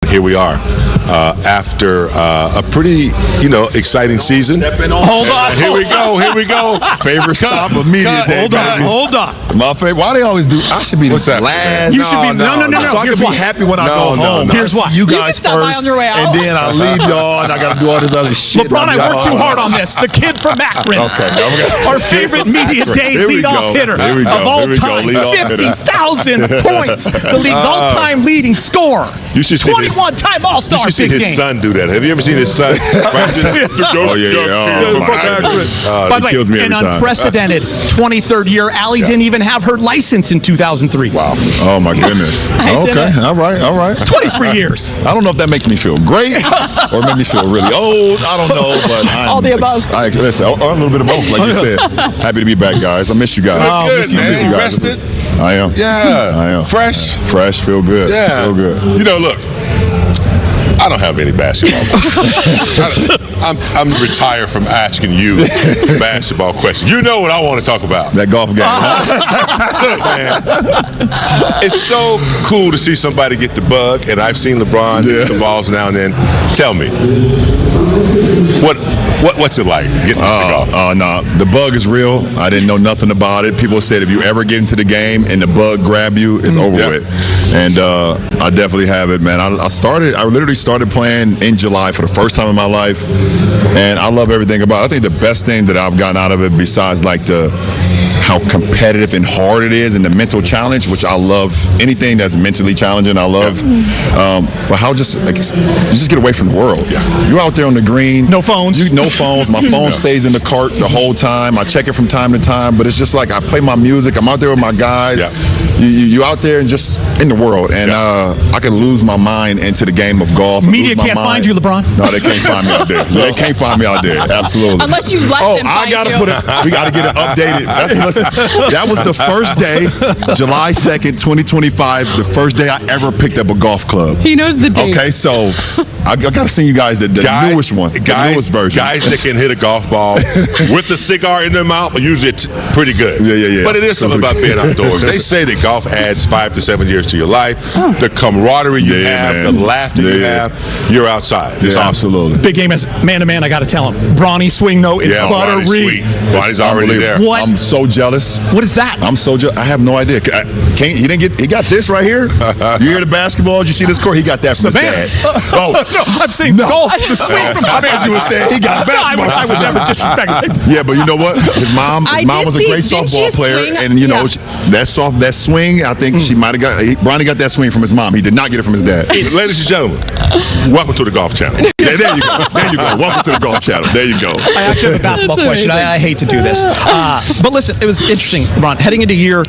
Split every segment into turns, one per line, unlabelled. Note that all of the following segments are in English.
here we are. After a pretty, exciting season.
Hold on.
Here we go.
Favorite stop immediately.
Hold on.
My favorite. Why they always do? I should be the last.
You should be. No.
So I can be happy when I go home.
Here's why.
You guys
can stop by
first,
on your way out.
and then I leave y'all, and I got to do all this other shit.
LeBron, I worked too hard on this. The kid from Akron.
Okay.
Our favorite media day leadoff hitter of all time. 50,000 points. The league's all-time leading scorer. 21-time All-Star.
You should see his son do that. Have you ever seen his son?
Oh, yeah.
By the way, an unprecedented 23rd year. Allie didn't even have her license in 2003.
Wow. Oh, my goodness. Okay. All right.
23 years.
I don't know if that makes me feel great or make me feel really old. I don't know, but I'm
all the above.
Listen, or a little bit of both, like you said. Happy to be back, guys. I miss you guys.
Oh,
miss you
man.
guys.
Rested?
I am.
Yeah.
I am.
Fresh?
Fresh. Feel good.
Yeah.
Feel good.
Look. I don't have any basketball. I'm retired from asking you basketball questions. You know what I want to talk about.
That golf game.
Look, man, it's so cool to see somebody get the bug, and I've seen LeBron hit some balls now and then. Tell me, what's it like getting into golf?
No, the bug is real. I didn't know nothing about it. People said if you ever get into the game and the bug grab you, it's over with. And I definitely have it, man. I literally started playing in July for the first time in my life, and I love everything about it. I think the best thing that I've gotten out of it, besides like how competitive and hard it is and the mental challenge, which I love. Anything that's mentally challenging, I love. But how you just get away from the world. You're out there on the green.
No phones.
No phones. My phone stays in the cart the whole time. I check it from time to time, but it's just like I play my music. I'm out there with my guys. You out there and just in the world, and I can lose my mind into the game of golf.
Media can't find you, LeBron.
No, they can't find me out there. They can't find me out there. Absolutely.
Unless you let them find you.
We got to get it updated. That was the first day, July 2nd, 2025, the first day I ever picked up a golf club.
He knows the date.
Okay, so I got to send you guys the newest one, the newest version.
Guys that can hit a golf ball with a cigar in their mouth are usually pretty good.
Yeah.
But it is something about being outdoors. They say that golf adds 5 to 7 years to your life. The camaraderie you have,
man.
the laughter you have, you're outside. It's awesome.
Absolutely.
Big game as man-to-man, I got to tell him. Bronny swing, though, is buttery.
Bronny's already there.
What?
I'm so jealous.
What is that?
I'm so jealous. I have no idea. He got this right here. You hear the basketballs, you see this court, he got that from his dad.
No, I'm saying golf, the swing from
I thought you were saying he got basketball.
I would never disrespect him.
Yeah, but you know what? His mom was a great softball player, and that swing, I think she might have got. Bronny got that swing from his mom. He did not get it from his dad.
Ladies and gentlemen, welcome to the Golf Channel.
There you go. Welcome to the Golf Channel. There you go.
I actually have a basketball question. I hate to do this, but listen, it was interesting, LeBron. Heading into year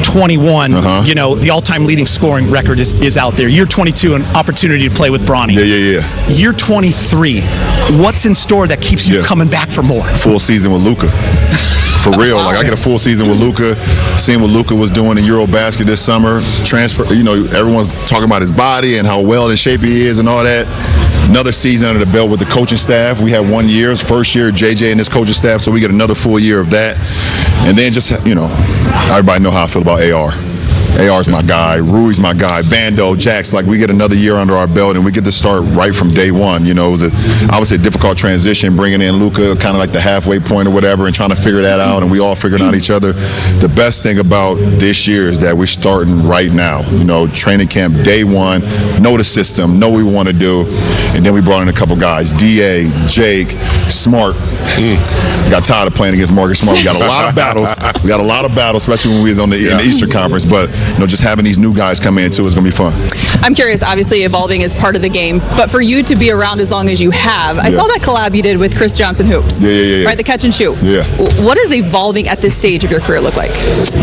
21, the all-time leading scoring record is out there. Year 22, an opportunity to play with Bronny.
Yeah.
Year 23, what's in store that keeps you coming back for more?
Full season with Luka. For real, like I get a full season with Luka. Seeing what Luka was doing in Eurobasket this summer, transfer. Everyone's talking about his body and how well in shape he is and all that. Another season under the belt with the coaching staff. We had 1 year, first year JJ and his coaching staff, so we get another full year of that. And then just everybody know how I feel about AR. AR's my guy, Rui's my guy, Vando, Jax, we get another year under our belt and we get to start right from day one. It was obviously a difficult transition, bringing in Luka, kind of like the halfway point or whatever, and trying to figure that out, and we all figuring out each other. The best thing about this year is that we're starting right now. Training camp day one, know the system, know what we want to do, and then we brought in a couple guys, DA, Jake, Smart. Got tired of playing against Marcus Smart. We got a lot of battles. Especially when we was in the Eastern Conference, but just having these new guys come in too is going to be fun.
I'm curious, obviously evolving is part of the game, but for you to be around as long as you have, I saw that collab you did with Chris Johnson Hoops.
Yeah.
Right, the catch and shoot.
Yeah.
What does evolving at this stage of your career look like?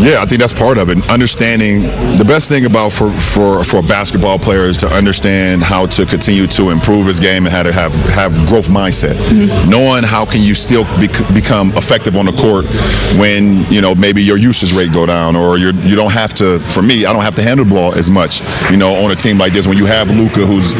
Yeah, I think that's part of it. Understanding the best thing about for a basketball player is to understand how to continue to improve his game and how to have growth mindset. Knowing how can you still become effective on the court when maybe your usage rate go down, or you don't have to for me, I don't have to handle the ball as much, on a team like this. When you have Luka, who's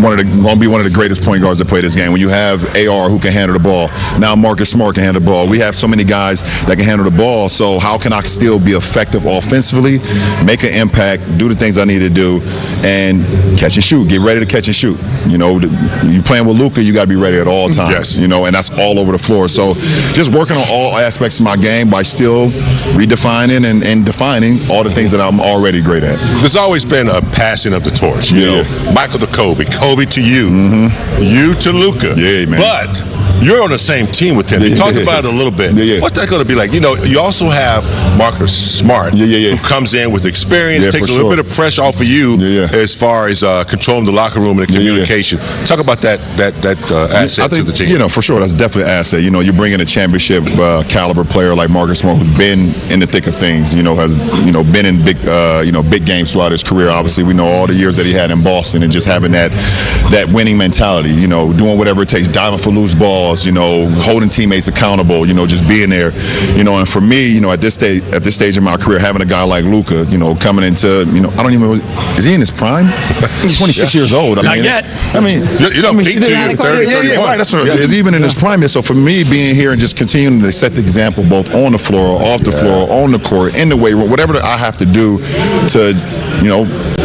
going to be one of the greatest point guards that play this game. When you have AR who can handle the ball. Now Marcus Smart can handle the ball. We have so many guys that can handle the ball. So how can I still be effective offensively, make an impact, do the things I need to do, and catch and shoot. Get ready to catch and shoot. You playing with Luka, you got to be ready at all times.
Yes.
And that's all over the floor. So just working on all aspects of my game by still redefining and defining all the things that I'm already great at.
There's always been a passing of the torch. Michael to Kobe, Kobe to you, you to Luka.
Yeah, man.
But you're on the same team with him. You talked about it a little bit. What's that going to be like? You also have Marcus Smart, who comes in with experience, takes a little bit of pressure off of you as far as controlling the locker room and the communication. Talk about that asset to the team.
For sure, that's definitely an asset. You bring in a championship caliber player like Marcus Smart, who's been in the thick of things. Has been in big games throughout his career. Obviously, we know all the years that he had in Boston and just having that winning mentality. Doing whatever it takes, diving for loose balls. Holding teammates accountable. Just being there. And for me, at this stage in my career, having a guy like Luka, coming into, I don't even. Is he in his prime? He's 26 years old.
Not yet.
Right. That's what is even in his prime yet. So for me, being here and just continuing to set the example both on the floor, off the floor, on the court, in the weight room, whatever I have to do to,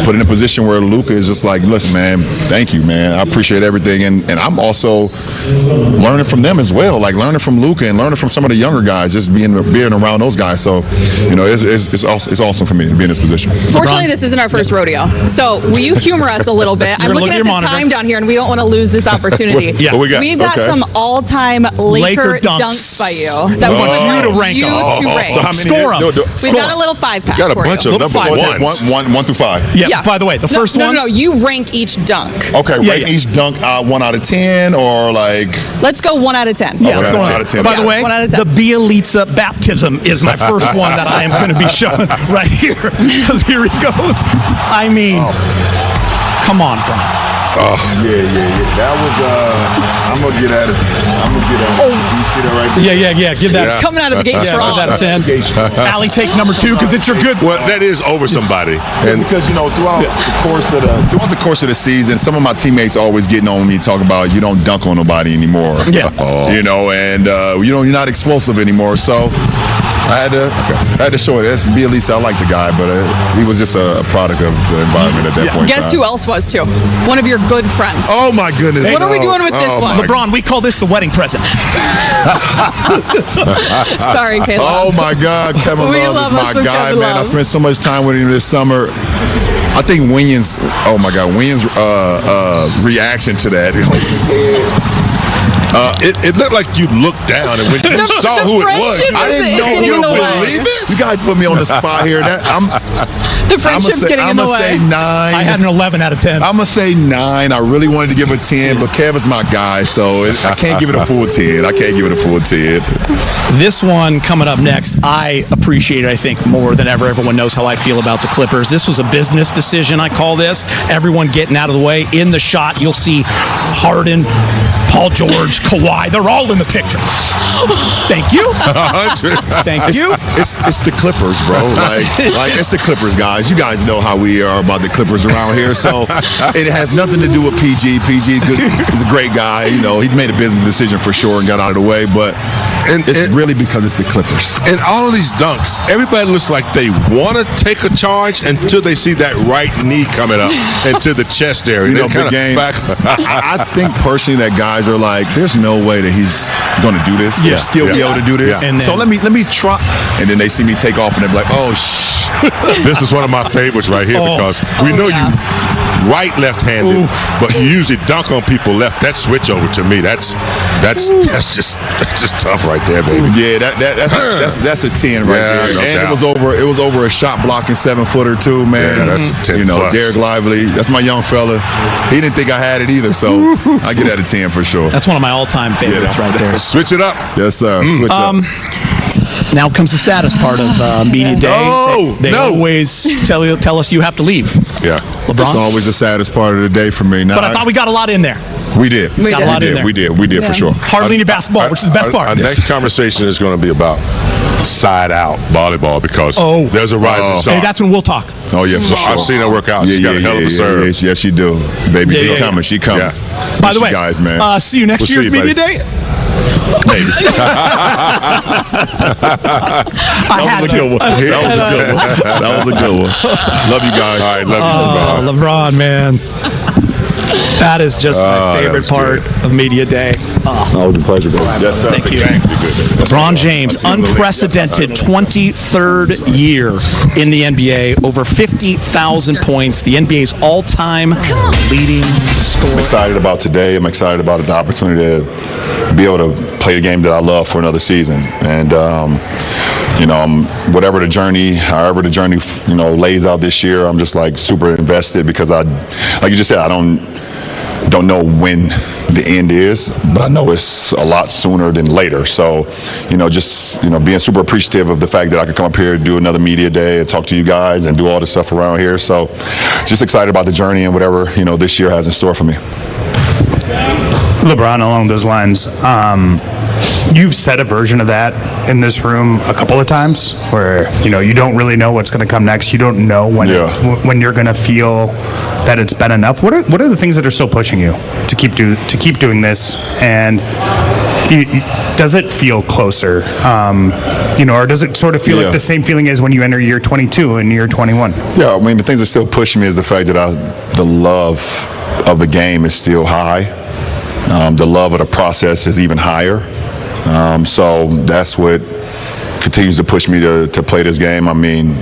put in a position where Luka is just like, listen, man, thank you, man. I appreciate everything, and I'm also learning from them as well, like learning from Luka and learning from some of the younger guys, just being around those guys. So, it's awesome for me to be in this position.
Fortunately, this isn't our first rodeo, so will you humor us a little bit? I'm looking at the time down here, and we don't want to lose this opportunity. We've got some all-time Laker dunks by you that we want you to rank.
So how many?
Score them.
We've got a little 5-pack.
Got a bunch of number ones.
1 through 5.
Yeah. By the way, the first one.
No. You rank each dunk.
Okay, rank each dunk 1 out of 10 or like.
Let's go 1 out of 10.
Yeah, let's go
1 out of 10.
By the way,
1 out of 10.
the Bielitsa baptism is my first one that I am going to be showing right here. Because here he goes. I mean, come on, Brian.
Yeah. That was. I'm gonna get at it. You see that right there?
Yeah. Give that.
Coming out of the gate strong.
5 out of 10. Alley take number 2 because it's your good.
Well, that is over somebody.
And because throughout the course of the season, some of my teammates always getting on me talking about you don't dunk on nobody anymore.
Yeah.
And you're not explosive anymore. So I had to show it. That's Bielitsa. I like the guy, but he was just a product of the environment at that point.
Guess who else was too? One of your good friends.
Oh my goodness!
What are we doing with this one?
LeBron, we call this the wedding present.
Sorry, Caleb.
Oh my God, Kevin Love is my guy, man. I spent so much time with him this summer. I think Winian's reaction to that.
It looked like you looked down, and when you saw who it was,
I didn't know you would believe it. You guys put me on the spot here.
The friendship's getting in the way.
I'm gonna say 9.
I had an 11 out of 10.
I'm gonna say 9. I really wanted to give it a 10, but Kevin's my guy, so I can't give it a full 10.
This one coming up next, I appreciate it, I think, more than ever. Everyone knows how I feel about the Clippers. This was a business decision, I call this. Everyone getting out of the way. In the shot, you'll see Harden, Paul George, Kawhi. They're all in the picture. Thank you. Thank you.
It's the Clippers, bro. Like it's the Clippers, guys. You guys know how we are about the Clippers around here. So it has nothing to do with PG. PG is a great guy. He made a business decision for sure and got out of the way. But it's really because it's the Clippers.
And all of these dunks, everybody looks like they want to take a charge until they see that right knee coming up into the chest area.
Big game. I think personally that guys are like, there's no way that he's going to do this.
Yeah.
Still be able to do this.
Yeah.
So let me try. And then they see me take off and they're like, oh,
This is one of my favorites right here because we know you right left-handed, but you usually dunk on people left. That switch over to me, that's just tough right there, baby.
Yeah, that's a 10 right there.
No
and
doubt.
it was over a shot blocking 7-footer too, man.
Yeah, that's a 10 plus.
Derek Lively, that's my young fella. He didn't think I had it either, so I get at a 10 for sure.
That's one of my all-time favorites right there.
Switch it up.
Yes, sir. Switch up.
Now comes the saddest part of media day. They always tell us you have to leave.
Yeah.
LeBron?
It's always the saddest part of the day for me.
But I thought we got a lot in there.
We did.
We did
for sure.
Hard leaning basketball, which is the best part.
Our next conversation is going to be about side out volleyball because there's a rising star.
Hey, that's when we'll talk.
Oh yeah, for sure.
I've seen her work out. She's got a hell of a serve.
Yes, she do. Baby, she coming. She coming.
Yeah.
By the way,
guys, man.
See you next year's media day.
Maybe.
That was a good one.
That was a good one. Love you guys.
All right, love you,
LeBron, man. That is just my favorite part of media day.
That was a pleasure, bro.
Yes, sir.
Thank you.
Good.
LeBron James, unprecedented 23rd year in the NBA, over 50,000 points, the NBA's all-time leading scorer.
I'm excited about today. I'm excited about the opportunity to be able to play the game that I love for another season. And, whatever the journey, however the journey, lays out this year, I'm just like super invested because like you just said, I don't know when the end is, but I know it's a lot sooner than later. So, being super appreciative of the fact that I could come up here and do another media day and talk to you guys and do all this stuff around here. So, just excited about the journey and whatever, this year has in store for me.
LeBron, along those lines, you've said a version of that in this room a couple of times where, you don't really know what's going to come next. You don't know when you're going to feel that it's been enough. What are the things that are still pushing you to keep doing this? And does it feel closer? Or does it sort of feel like the same feeling as when you enter year 22 and year 21?
Yeah, I mean, the things that still push me is the fact that the love of the game is still high. The love of the process is even higher. So that's what continues to push me to play this game. I mean,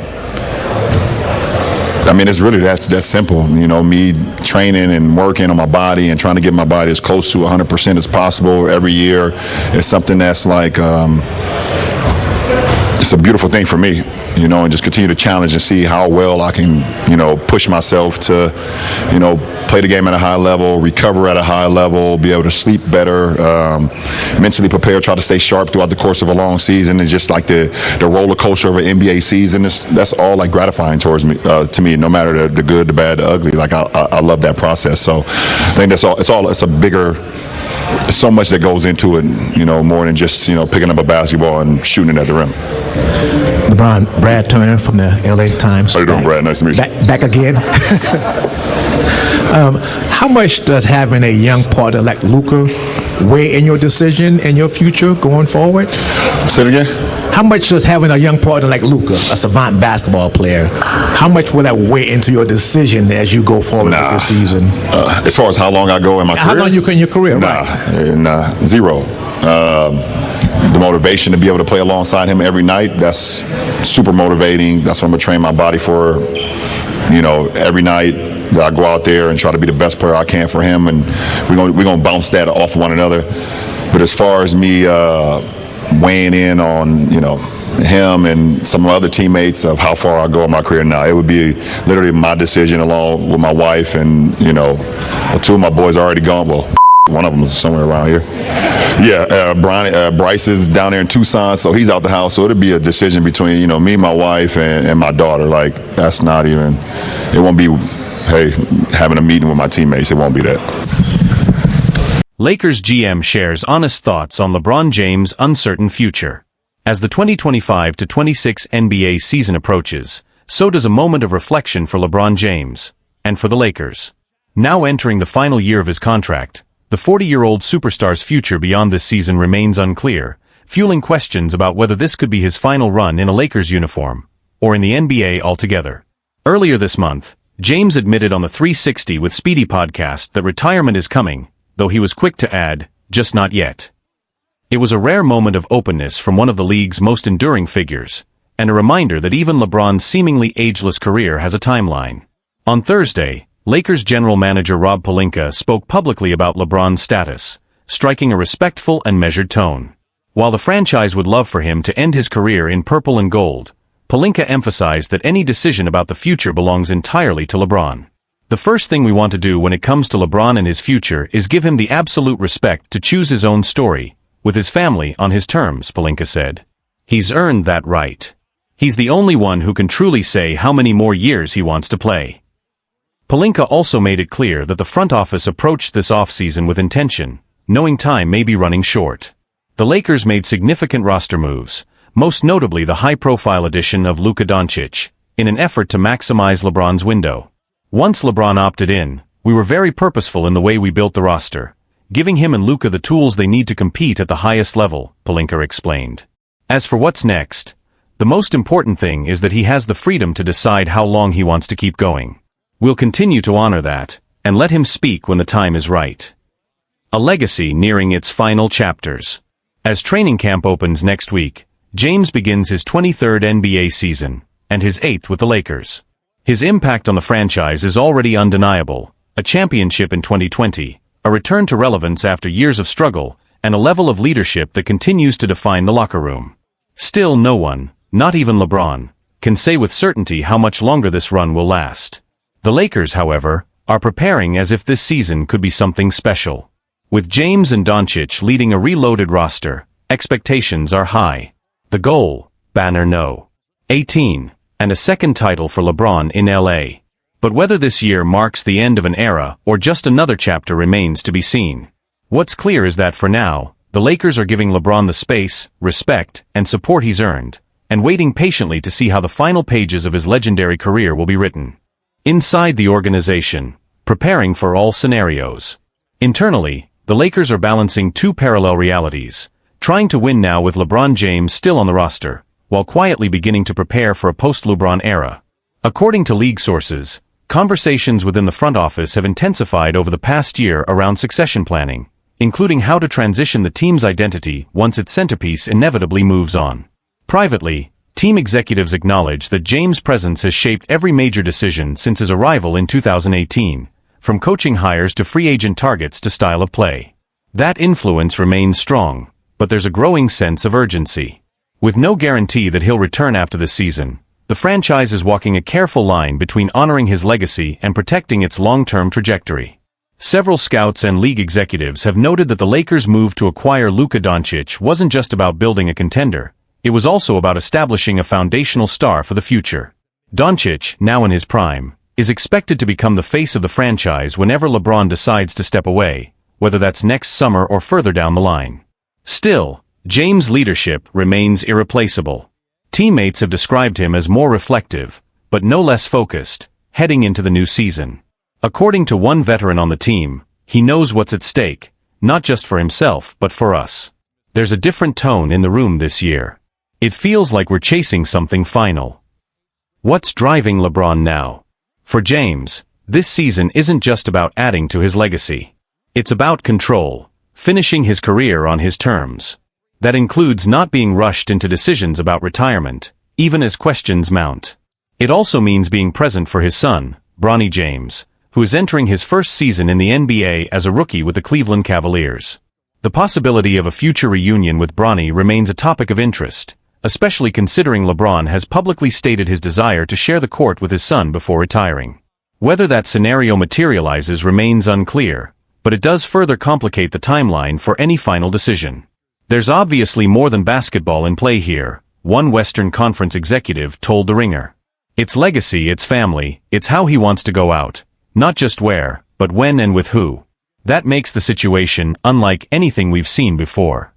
it's really that's simple. Me training and working on my body and trying to get my body as close to 100% as possible every year is something that's like it's a beautiful thing for me. And just continue to challenge and see how well I can, push myself to, play the game at a high level, recover at a high level, be able to sleep better, mentally prepare, try to stay sharp throughout the course of a long season, and just like the roller coaster of an NBA season. That's all like gratifying towards me, to me, no matter the good, the bad, the ugly. Like I love that process. So I think that's all. It's a bigger. There's so much that goes into it, more than just, picking up a basketball and shooting it at the rim.
LeBron, Brad Turner from the LA Times.
How you doing, Brad? Nice to meet you.
Back again. How much does having a young partner like Luka weigh in your decision and your future going forward?
Say it again.
How much does having a young partner like Luka, a savant basketball player, how much will that weigh into your decision as you go forward with this season?
As far as how long I go in my career?
How long you can in your career?
Zero. The motivation to be able to play alongside him every night, that's super motivating. That's what I'm going to train my body for, every night that I go out there and try to be the best player I can for him. And we're going to bounce that off one another. But as far as me weighing in on, him and some other teammates of how far I go in my career now, it would be literally my decision along with my wife and, two of my boys are already gone. Well, one of them is somewhere around here. Yeah, Bryce is down there in Tucson, so he's out the house. So it'll be a decision between, me, my wife, and my daughter. Like, that's not even, it won't be, hey, having a meeting with my teammates. It won't be that.
Lakers GM shares honest thoughts on LeBron James' uncertain future. As the 2025-26 NBA season approaches, so does a moment of reflection for LeBron James, and for the Lakers. Now entering the final year of his contract, the 40-year-old superstar's future beyond this season remains unclear, fueling questions about whether this could be his final run in a Lakers uniform, or in the NBA altogether. Earlier this month, James admitted on the 360 with Speedy podcast that retirement is coming, though he was quick to add, just not yet. It was a rare moment of openness from one of the league's most enduring figures, and a reminder that even LeBron's seemingly ageless career has a timeline. On Thursday, Lakers general manager Rob Pelinka spoke publicly about LeBron's status, striking a respectful and measured tone. While the franchise would love for him to end his career in purple and gold, Pelinka emphasized that any decision about the future belongs entirely to LeBron. The first thing we want to do when it comes to LeBron and his future is give him the absolute respect to choose his own story, with his family on his terms, Pelinka said. He's earned that right. He's the only one who can truly say how many more years he wants to play. Pelinka also made it clear that the front office approached this offseason with intention, knowing time may be running short. The Lakers made significant roster moves, most notably the high-profile addition of Luka Doncic, in an effort to maximize LeBron's window. Once LeBron opted in, we were very purposeful in the way we built the roster, giving him and Luka the tools they need to compete at the highest level, Pelinka explained. As for what's next, the most important thing is that he has the freedom to decide how long he wants to keep going. We'll continue to honor that, and let him speak when the time is right. A legacy nearing its final chapters. As training camp opens next week, James begins his 23rd NBA season, and his 8th with the Lakers. His impact on the franchise is already undeniable: a championship in 2020, a return to relevance after years of struggle, and a level of leadership that continues to define the locker room. Still, no one, not even LeBron, can say with certainty how much longer this run will last. The Lakers, however, are preparing as if this season could be something special. With James and Doncic leading a reloaded roster, expectations are high. The goal, banner no. 18, and a second title for LeBron in LA. But whether this year marks the end of an era or just another chapter remains to be seen. What's clear is that for now, the Lakers are giving LeBron the space, respect, and support he's earned, and waiting patiently to see how the final pages of his legendary career will be written. Inside the organization, preparing for all scenarios. Internally, the Lakers are balancing two parallel realities, trying to win now with LeBron James still on the roster, while quietly beginning to prepare for a post-LeBron era. According to league sources, conversations within the front office have intensified over the past year around succession planning, including how to transition the team's identity once its centerpiece inevitably moves on. Privately, team executives acknowledge that James' presence has shaped every major decision since his arrival in 2018, from coaching hires to free agent targets to style of play. That influence remains strong, but there's a growing sense of urgency. With no guarantee that he'll return after this season, the franchise is walking a careful line between honoring his legacy and protecting its long-term trajectory. Several scouts and league executives have noted that the Lakers' move to acquire Luka Doncic wasn't just about building a contender, it was also about establishing a foundational star for the future. Doncic, now in his prime, is expected to become the face of the franchise whenever LeBron decides to step away, whether that's next summer or further down the line. Still, James' leadership remains irreplaceable. Teammates have described him as more reflective, but no less focused, heading into the new season. According to one veteran on the team, he knows what's at stake, not just for himself but for us. There's a different tone in the room this year. It feels like we're chasing something final. What's driving LeBron now? For James, this season isn't just about adding to his legacy. It's about control, finishing his career on his terms. That includes not being rushed into decisions about retirement, even as questions mount. It also means being present for his son, Bronny James, who is entering his first season in the NBA as a rookie with the Cleveland Cavaliers. The possibility of a future reunion with Bronny remains a topic of interest, especially considering LeBron has publicly stated his desire to share the court with his son before retiring. Whether that scenario materializes remains unclear, but it does further complicate the timeline for any final decision. There's obviously more than basketball in play here, one Western Conference executive told The Ringer. It's legacy, it's family, it's how he wants to go out, not just where, but when and with who. That makes the situation unlike anything we've seen before.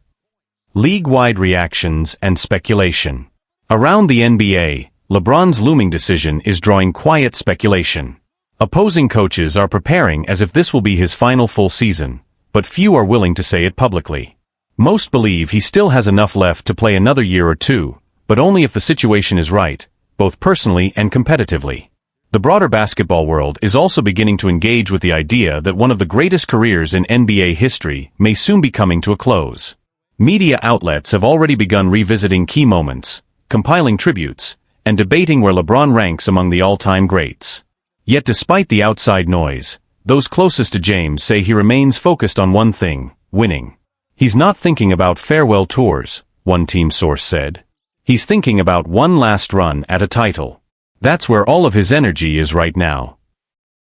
League-wide reactions and speculation. Around the NBA, LeBron's looming decision is drawing quiet speculation. Opposing coaches are preparing as if this will be his final full season, but few are willing to say it publicly. Most believe he still has enough left to play another year or two, but only if the situation is right, both personally and competitively. The broader basketball world is also beginning to engage with the idea that one of the greatest careers in NBA history may soon be coming to a close. Media outlets have already begun revisiting key moments, compiling tributes, and debating where LeBron ranks among the all-time greats. Yet despite the outside noise, those closest to James say he remains focused on one thing: winning. He's not thinking about farewell tours, one team source said. He's thinking about one last run at a title. That's where all of his energy is right now.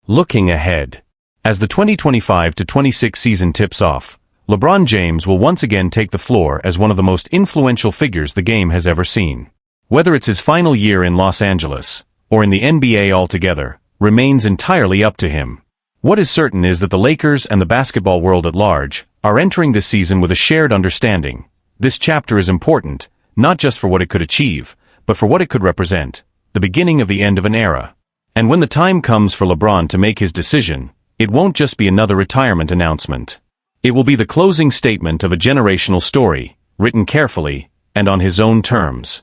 Looking ahead. As the 2025-26 season tips off, LeBron James will once again take the floor as one of the most influential figures the game has ever seen. Whether it's his final year in Los Angeles, or in the NBA altogether, remains entirely up to him. What is certain is that the Lakers and the basketball world at large are entering this season with a shared understanding. This chapter is important, not just for what it could achieve, but for what it could represent, the beginning of the end of an era. And when the time comes for LeBron to make his decision, it won't just be another retirement announcement. It will be the closing statement of a generational story, written carefully and on his own terms.